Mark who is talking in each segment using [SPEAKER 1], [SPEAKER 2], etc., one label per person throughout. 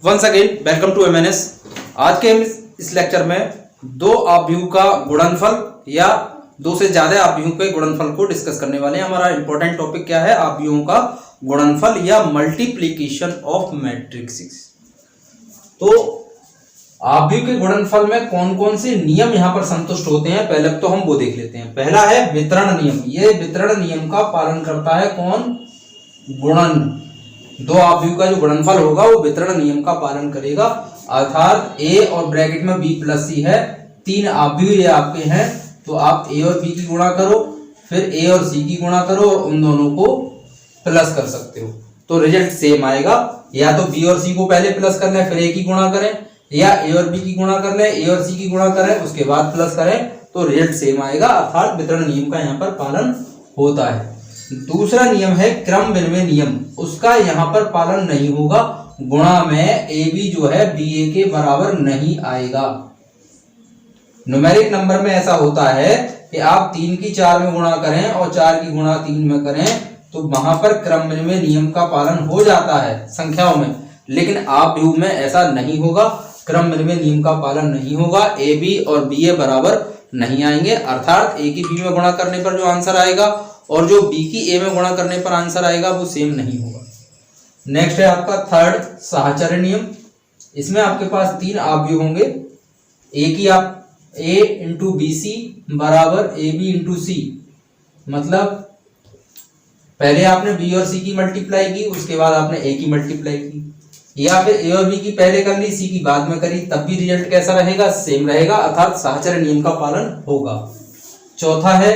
[SPEAKER 1] Once again welcome to MNS. आज के इस लेक्चर में दो आव्यूह का गुणनफल या दो से ज्यादा आव्यूहों के गुणनफल को डिस्कस करने वाले हैं। हमारा इंपॉर्टेंट टॉपिक क्या है? आव्यूहों का गुणनफल या मल्टीप्लिकेशन ऑफ मैट्रिक्स। तो आव्यूह के गुणनफल में कौन कौन से नियम यहाँ पर संतुष्ट होते हैं, पहले तो हम वो देख लेते हैं। पहला है वितरण नियम। ये वितरण नियम का पालन करता है कौन? गुणन। दो आव्यूह का जो गुणनफल होगा वो वितरण नियम का पालन करेगा, अर्थात ए और ब्रैकेट में बी प्लस सी है, तीन आव्यूह ये आपके हैं, तो आप ए और बी की गुणा करो, फिर ए और सी की गुणा करो और उन दोनों को प्लस कर सकते हो तो रिजल्ट सेम आएगा। या तो बी और सी को पहले प्लस कर लें फिर ए की गुणा करें, या ए और बी की गुणा कर लें, ए और सी की गुणा करें उसके बाद प्लस करें तो रिजल्ट सेम आएगा, अर्थात वितरण नियम का यहाँ पर पालन होता है। दूसरा नियम है क्रम विनिमय नियम। उसका यहाँ पर पालन नहीं होगा। गुणा में ए बी जो है बी ए के बराबर नहीं आएगा। न्यूमेरिक नंबर में ऐसा होता है कि आप 3 की 4 में गुणा करें और 4 की गुणा 3 में करें तो वहां पर क्रम विनिमय नियम का पालन हो जाता है संख्याओं में, लेकिन आव्यूह में ऐसा नहीं होगा। क्रम विनिमय नियम का पालन नहीं होगा। ए बी और बी ए बराबर नहीं आएंगे, अर्थात ए की बी में गुणा करने पर जो आंसर आएगा और जो बी की ए में गुणा करने पर आंसर आएगा वो सेम नहीं होगा। नेक्स्ट है आपका थर्ड साहचर्य नियम। इसमें आपके पास तीन आव्यूह होंगे। ए की आप ए इंटू बी सी बराबर ए बी इंटू सी, मतलब पहले आपने बी और सी की मल्टीप्लाई की, उसके बाद आपने ए की मल्टीप्लाई की, या फिर ए और बी की पहले कर ली सी की बाद में करी, तब भी रिजल्ट कैसा रहेगा? सेम रहेगा, अर्थात साहचर्य नियम का पालन होगा। चौथा है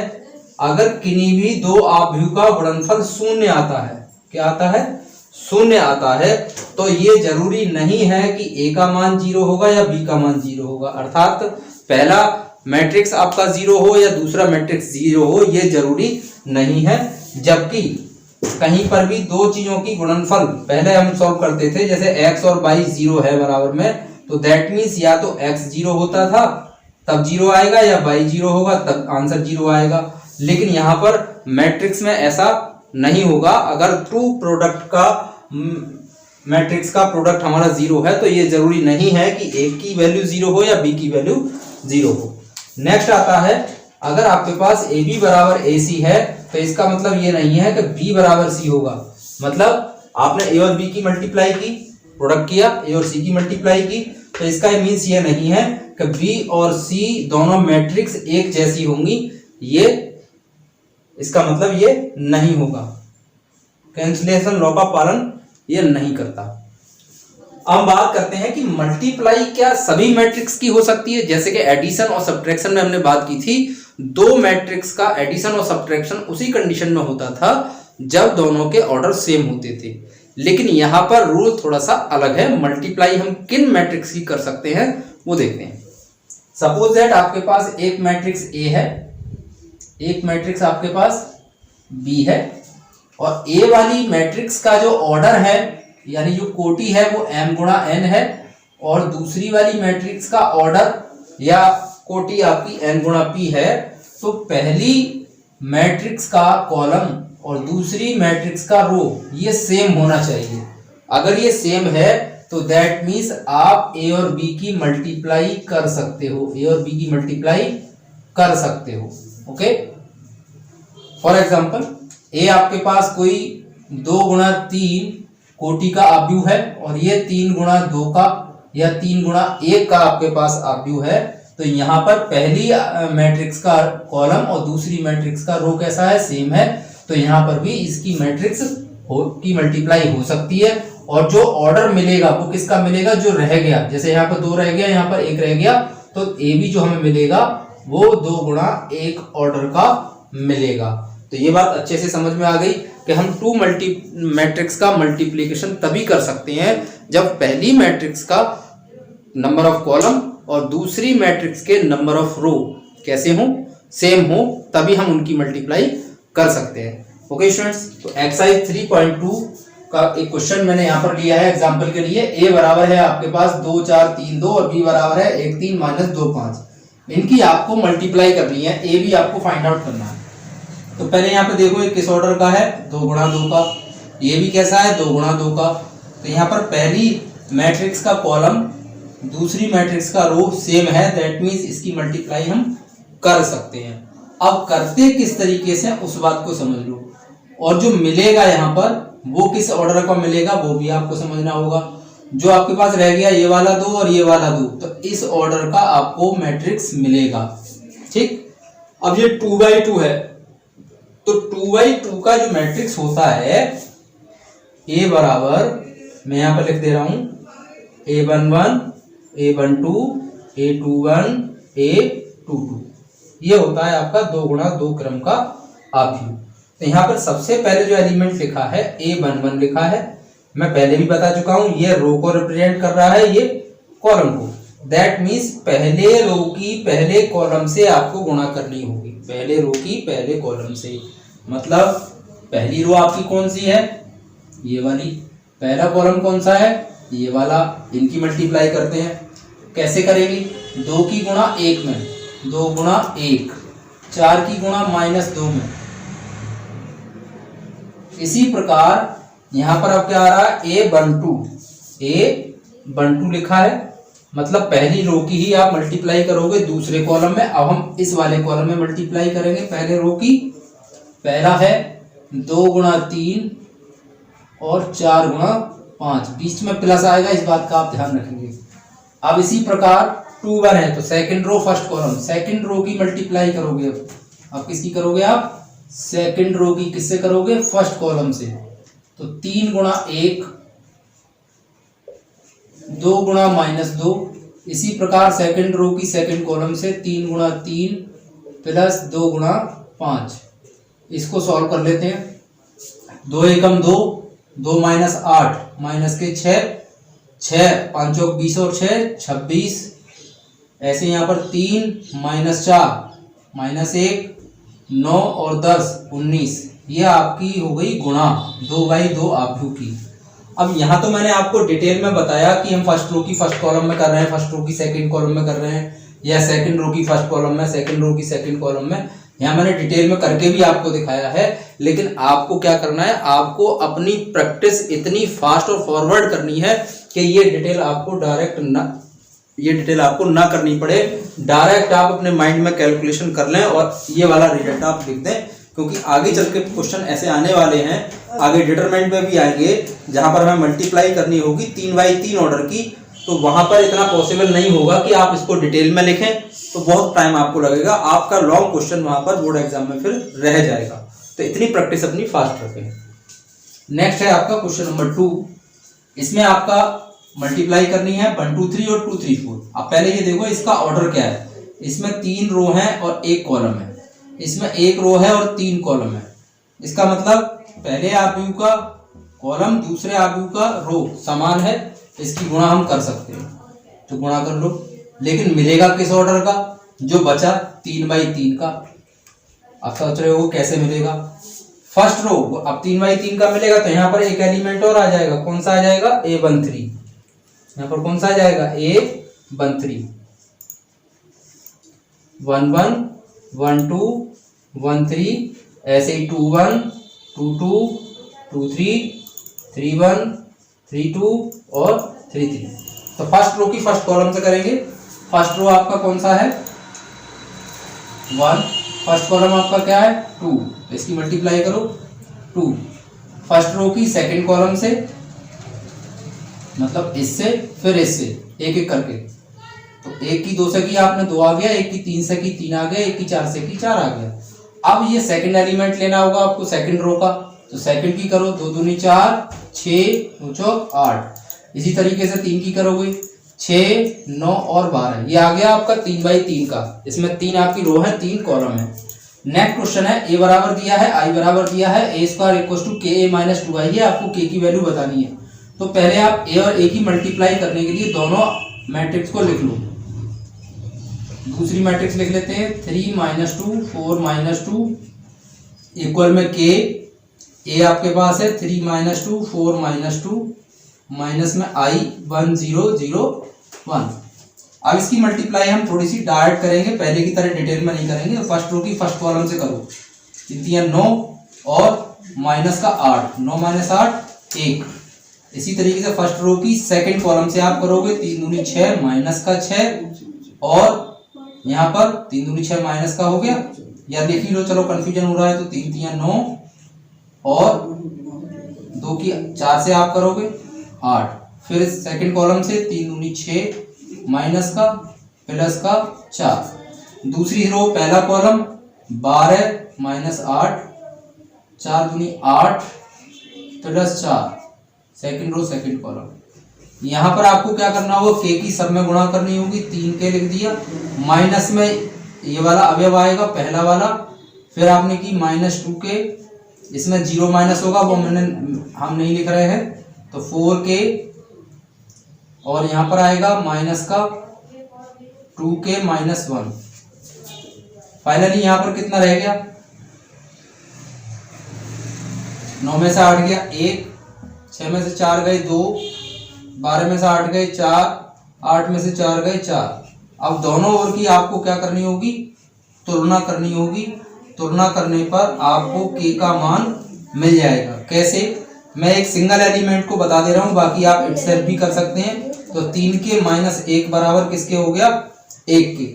[SPEAKER 1] अगर किन्हीं भी दो आव्यूह का गुणनफल शून्य आता है, क्या आता है? शून्य आता है, तो ये जरूरी नहीं है कि ए का मान 0 होगा या बी का मान 0 होगा, अर्थात पहला मैट्रिक्स आपका 0 हो या दूसरा मैट्रिक्स 0 हो ये जरूरी नहीं है। जबकि कहीं पर भी दो चीजों की गुणनफल पहले हम सॉल्व करते थे, जैसे x और y 0 है बराबर में, तो दैट मीन्स या तो x 0 होता था तब 0 आएगा, या y 0 होगा तब आंसर 0 आएगा। लेकिन यहाँ पर मैट्रिक्स में ऐसा नहीं होगा। अगर टू प्रोडक्ट का मैट्रिक्स का प्रोडक्ट हमारा 0 है तो ये जरूरी नहीं है कि ए की वैल्यू 0 हो या बी की वैल्यू 0 हो। नेक्स्ट आता है अगर आपके पास ए बी बराबर ए सी है तो इसका मतलब ये नहीं है कि बी बराबर सी होगा। मतलब आपने ए और बी की मल्टीप्लाई की, प्रोडक्ट किया, ए और सी की मल्टीप्लाई की, तो इसका मीन्स ये नहीं है कि बी और सी दोनों मैट्रिक्स एक जैसी होंगी, ये इसका मतलब ये नहीं होगा। कैंसिलेशन लॉ का पालन ये नहीं करता। अब बात करते हैं कि मल्टीप्लाई क्या सभी मैट्रिक्स की हो सकती है? जैसे कि एडिशन और सब्ट्रैक्शन में हमने बात की थी, दो मैट्रिक्स का एडिशन और सब्ट्रैक्शन उसी कंडीशन में होता था जब दोनों के ऑर्डर सेम होते थे। लेकिन यहां पर रूल थोड़ा सा अलग है। मल्टीप्लाई हम किन मैट्रिक्स की कर सकते हैं वो देखते हैं। सपोज दैट आपके पास एक मैट्रिक्स ए है, एक मैट्रिक्स आपके पास बी है, और ए वाली मैट्रिक्स का जो ऑर्डर है यानी जो कोटि है वो m गुणा n है, और दूसरी वाली मैट्रिक्स का ऑर्डर या कोटि आपकी n गुणा p है। तो पहली मैट्रिक्स का कॉलम और दूसरी मैट्रिक्स का रो ये सेम होना चाहिए। अगर ये सेम है तो दैट मीन्स आप ए और बी की मल्टीप्लाई कर सकते हो, ए और बी की मल्टीप्लाई कर सकते हो। ओके, फॉर एग्जाम्पल ए आपके पास कोई 2 गुणा 3 कोटि का आव्यूह है, और ये 3 गुणा 2 का या 3 गुणा 1 का आपके पास आव्यूह है। तो यहाँ पर पहली मैट्रिक्स का कॉलम और दूसरी मैट्रिक्स का रो कैसा है? सेम है, तो यहाँ पर भी इसकी मैट्रिक्स की मल्टीप्लाई हो सकती है। और जो ऑर्डर मिलेगा वो किसका मिलेगा? जो रह गया, जैसे यहाँ पर 2 रह गया, यहाँ पर 1 रह गया, तो ए बी जो हमें मिलेगा वो 2 गुणा 1 ऑर्डर का मिलेगा। तो ये बात अच्छे से समझ में आ गई कि हम टू मैट्रिक्स का मल्टीप्लिकेशन तभी कर सकते हैं जब पहली मैट्रिक्स का नंबर ऑफ कॉलम और दूसरी मैट्रिक्स के नंबर ऑफ रो कैसे हो? सेम हो, तभी हम उनकी मल्टीप्लाई कर सकते हैं। ओके स्टूडेंट्स, तो एक्सरसाइज 3.2 का एक क्वेश्चन मैंने यहाँ पर लिया है एग्जांपल के लिए। ए बराबर है आपके पास 2 4 3 2 और बी बराबर है 1 3 - 2 5। इनकी आपको मल्टीप्लाई करनी है, ए बी आपको फाइंड आउट करना है। तो पहले यहाँ पे देखो ये किस ऑर्डर का है? 2 गुणा 2 का। ये भी कैसा है? 2 गुणा 2 का। तो यहाँ पर पहली मैट्रिक्स का कॉलम दूसरी मैट्रिक्स का रो सेम है, दैट मीन्स इसकी मल्टीप्लाई हम कर सकते हैं। अब करते किस तरीके से उस बात को समझ लो, और जो मिलेगा यहाँ पर वो किस ऑर्डर का मिलेगा वो भी आपको समझना होगा। जो आपके पास रह गया ये वाला 2 और ये वाला 2, तो इस ऑर्डर का आपको मैट्रिक्स मिलेगा। ठीक, अब ये 2/2 है, तो 2/2 का जो मैट्रिक्स होता है ए बराबर, मैं यहां पर लिख दे रहा हूं A11 A12 A21 A22, ये होता है आपका 2 गुणा 2 क्रम का आव्यूह। तो यहाँ पर सबसे पहले जो एलिमेंट लिखा है A11 लिखा है, मैं पहले भी बता चुका हूं, ये रो को रिप्रेजेंट कर रहा है, ये कॉलम को। दैट मीन्स पहले रो की पहले कॉलम से आपको गुणा करनी होगी, पहले रो की पहले कॉलम से। मतलब पहली रो आपकी कौन सी है, ये वाली। पहला कॉलम कौन सा है, ये वाला। इनकी मल्टीप्लाई करते हैं, कैसे करेंगे, 2 की गुणा 1 में, 2 गुणा 1, 4 की गुणा -2 में। इसी प्रकार यहां पर अब क्या आ रहा है, A12 लिखा है, मतलब पहली रो की ही आप मल्टीप्लाई करोगे दूसरे कॉलम में। अब हम इस वाले कॉलम में मल्टीप्लाई करेंगे पहले रो की। पहला है 2 गुणा 3 और 4 गुणा 5, बीच में प्लस आएगा, इस बात का आप ध्यान रखेंगे। अब इसी प्रकार 2/1 है, तो second row first column, second row की मल्टीप्लाई करोगे। अब किसकी करोगे आप, सेकंड रो की। किससे करोगे, फर्स्ट कॉलम से। तो 3 गुणा 1, 2 गुणा -2। इसी प्रकार सेकंड रो की सेकंड कॉलम से 3 गुणा 3 प्लस 2 गुणा 5। इसको सॉल्व कर लेते हैं। 2 एकम 2, 2 - 8 माइनस के 6, 5 चौक 20 और 6 26। ऐसे यहाँ पर 3 - 4 -1 9 और 10 19। ये आपकी हो गई गुणा 2/2 आव्यूह की। अब यहाँ तो मैंने आपको डिटेल में बताया कि हम फर्स्ट रो की फर्स्ट कॉलम में कर रहे हैं, फर्स्ट रो की सेकंड कॉलम में कर रहे हैं, या सेकंड रो की फर्स्ट कॉलम में, सेकंड रो की सेकंड कॉलम में। यहाँ मैंने डिटेल में करके भी आपको दिखाया है। लेकिन आपको क्या करना है, आपको अपनी प्रैक्टिस इतनी फास्ट और फॉरवर्ड करनी है कि ये डिटेल आपको ना करनी पड़े, डायरेक्ट आप अपने माइंड में कैलकुलेशन कर लें और ये वाला रिजल्ट आप लिख दें। क्योंकि आगे चल के क्वेश्चन ऐसे आने वाले हैं, आगे डिटरमिनेंट में भी आएंगे, जहां पर हमें मल्टीप्लाई करनी होगी 3/3 ऑर्डर की। तो वहां पर इतना पॉसिबल नहीं होगा कि आप इसको डिटेल में लिखें, तो बहुत टाइम आपको लगेगा, आपका लॉन्ग क्वेश्चन वहां पर बोर्ड एग्जाम में फिर रह जाएगा। तो इतनी प्रैक्टिस अपनी फास्ट रखें। नेक्स्ट है आपका क्वेश्चन नंबर 2। इसमें आपका मल्टीप्लाई करनी है 1 2 3 और 2 3 4। अब पहले ये देखो इसका ऑर्डर क्या है। इसमें 3 रो है और 1 कॉलम है, इसमें 1 रो है और 3 कॉलम है। इसका मतलब पहले आव्यूह का कॉलम दूसरे आव्यूह का रो समान है, इसकी गुणा हम कर सकते हैं, तो गुणा कर लो। लेकिन मिलेगा किस ऑर्डर का, जो बचा 3/3 का। अब सोच रहे हो कैसे मिलेगा, फर्स्ट रो अब 3/3 का मिलेगा, तो यहाँ पर एक एलिमेंट और आ जाएगा। कौन सा आ जाएगा, A13। यहाँ पर कौन सा आ जाएगा, A13। 1 1 1 2 1 3, ऐसे ही 2 1 2 2 2 3 3 1 3 2 और 3 3। तो फर्स्ट रो की फर्स्ट कॉलम से करेंगे। फर्स्ट रो आपका कौन सा है, 1। फर्स्ट कॉलम आपका क्या है, 2, तो इसकी मल्टीप्लाई करो 2। फर्स्ट रो की सेकंड कॉलम से, मतलब इससे फिर इससे, एक एक करके। तो 1 की 2 से की आपने 2 आ गया, 1 की 3 से की 3 आ गया, 1 की 4 से की 4 आ गया। अब ये सेकंड एलिमेंट लेना होगा आपको सेकंड रो का, तो सेकंड की करो, 2 दूनी 4 6 2 चौक 8। इसी तरीके से 3 की करोगे, 6 9 और 12। ये आ गया आपका 3/3 का। इसमें 3 आपकी रो है, 3 कॉलम है। नेक्स्ट क्वेश्चन है, a बराबर दिया है, i बराबर दिया है, a² = ka - 2i है। आपको k की वैल्यू बतानी है। तो पहले आप a और a की मल्टीप्लाई करने के लिए दोनों मैट्रिक्स को लिख लो। दूसरी मैट्रिक्स लिख लेते हैं, 3 - 2 4 - 2 इक्वल में k। a आपके पास है 3 - 2 4 - 2 माइनस में i 1 0 0 1। अब इसकी मल्टीप्लाई हम थोड़ी सी डायरेक्ट करेंगे, पहले की तरह डिटेल में नहीं करेंगे। तो फर्स्ट रो की फर्स्ट कॉलम से करो, 3 3 9 और माइनस का 8, 9 - 8 1। इसी तरीके से फर्स्ट रो की सेकंड कॉलम से आप करोगे 3 दूनी 6 माइनस का 6 और यहाँ पर 3 दूनी 6 माइनस का हो गया, या देख ही लो, चलो कंफ्यूजन हो रहा है तो 3 3 9 और 2 की 4 से आप करोगे 8, फिर सेकंड कॉलम से 3 दूनी 6 माइनस का प्लस का 4, दूसरी रो पहला कॉलम 12 माइनस 8, 4 दूनी 8 plus 4, second row second column. यहाँ पर आपको क्या करना होगा, के की सब में गुणा करनी होगी, 3 के लिख दिया, माइनस में ये वाला अवयव आएगा पहला वाला, फिर आपने की -2 के, इसमें 0 माइनस होगा वो हम नहीं लिख रहे हैं, तो 4 के और यहाँ पर आएगा माइनस का 2 के -1। फाइनली यहाँ पर कितना रह गया, 9 में से 8 गया 1, 6 में से 4 गए 2, 12 में से 8 गए 4, 8 में से 4 गए 4। अब दोनों ओर की आपको क्या करनी होगी, तुलना करनी होगी। तुलना करने पर आपको के का मान मिल जाएगा। कैसे, मैं एक सिंगल एलिमेंट को बता दे रहा हूं, बाकी आप इटसेल्फ भी कर सकते हैं। तो 3 के -1 बराबर किसके हो गया, 1 के।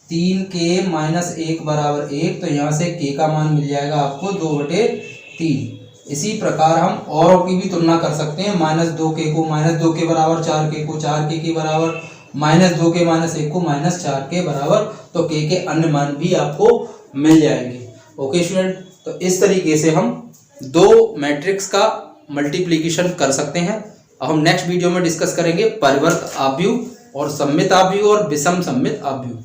[SPEAKER 1] 3 के -1 बराबर 1, तो यहाँ से के का मान मिल जाएगा आपको 2/3। इसी प्रकार हम औरों की भी तुलना कर सकते हैं। -2 के को -2 के बराबर, 4 के को 4 के बराबर, -2 के -1 को -4 के बराबर, तो के अन्य मान भी आपको मिल जाएंगे। ओके स्टूडेंट, तो इस तरीके से हम दो मैट्रिक्स का मल्टीप्लिकेशन कर सकते हैं। अब हम नेक्स्ट वीडियो में डिस्कस करेंगे परिवर्त आव्यूह और सममित आव्यूह और विषम सममित आव्यूह।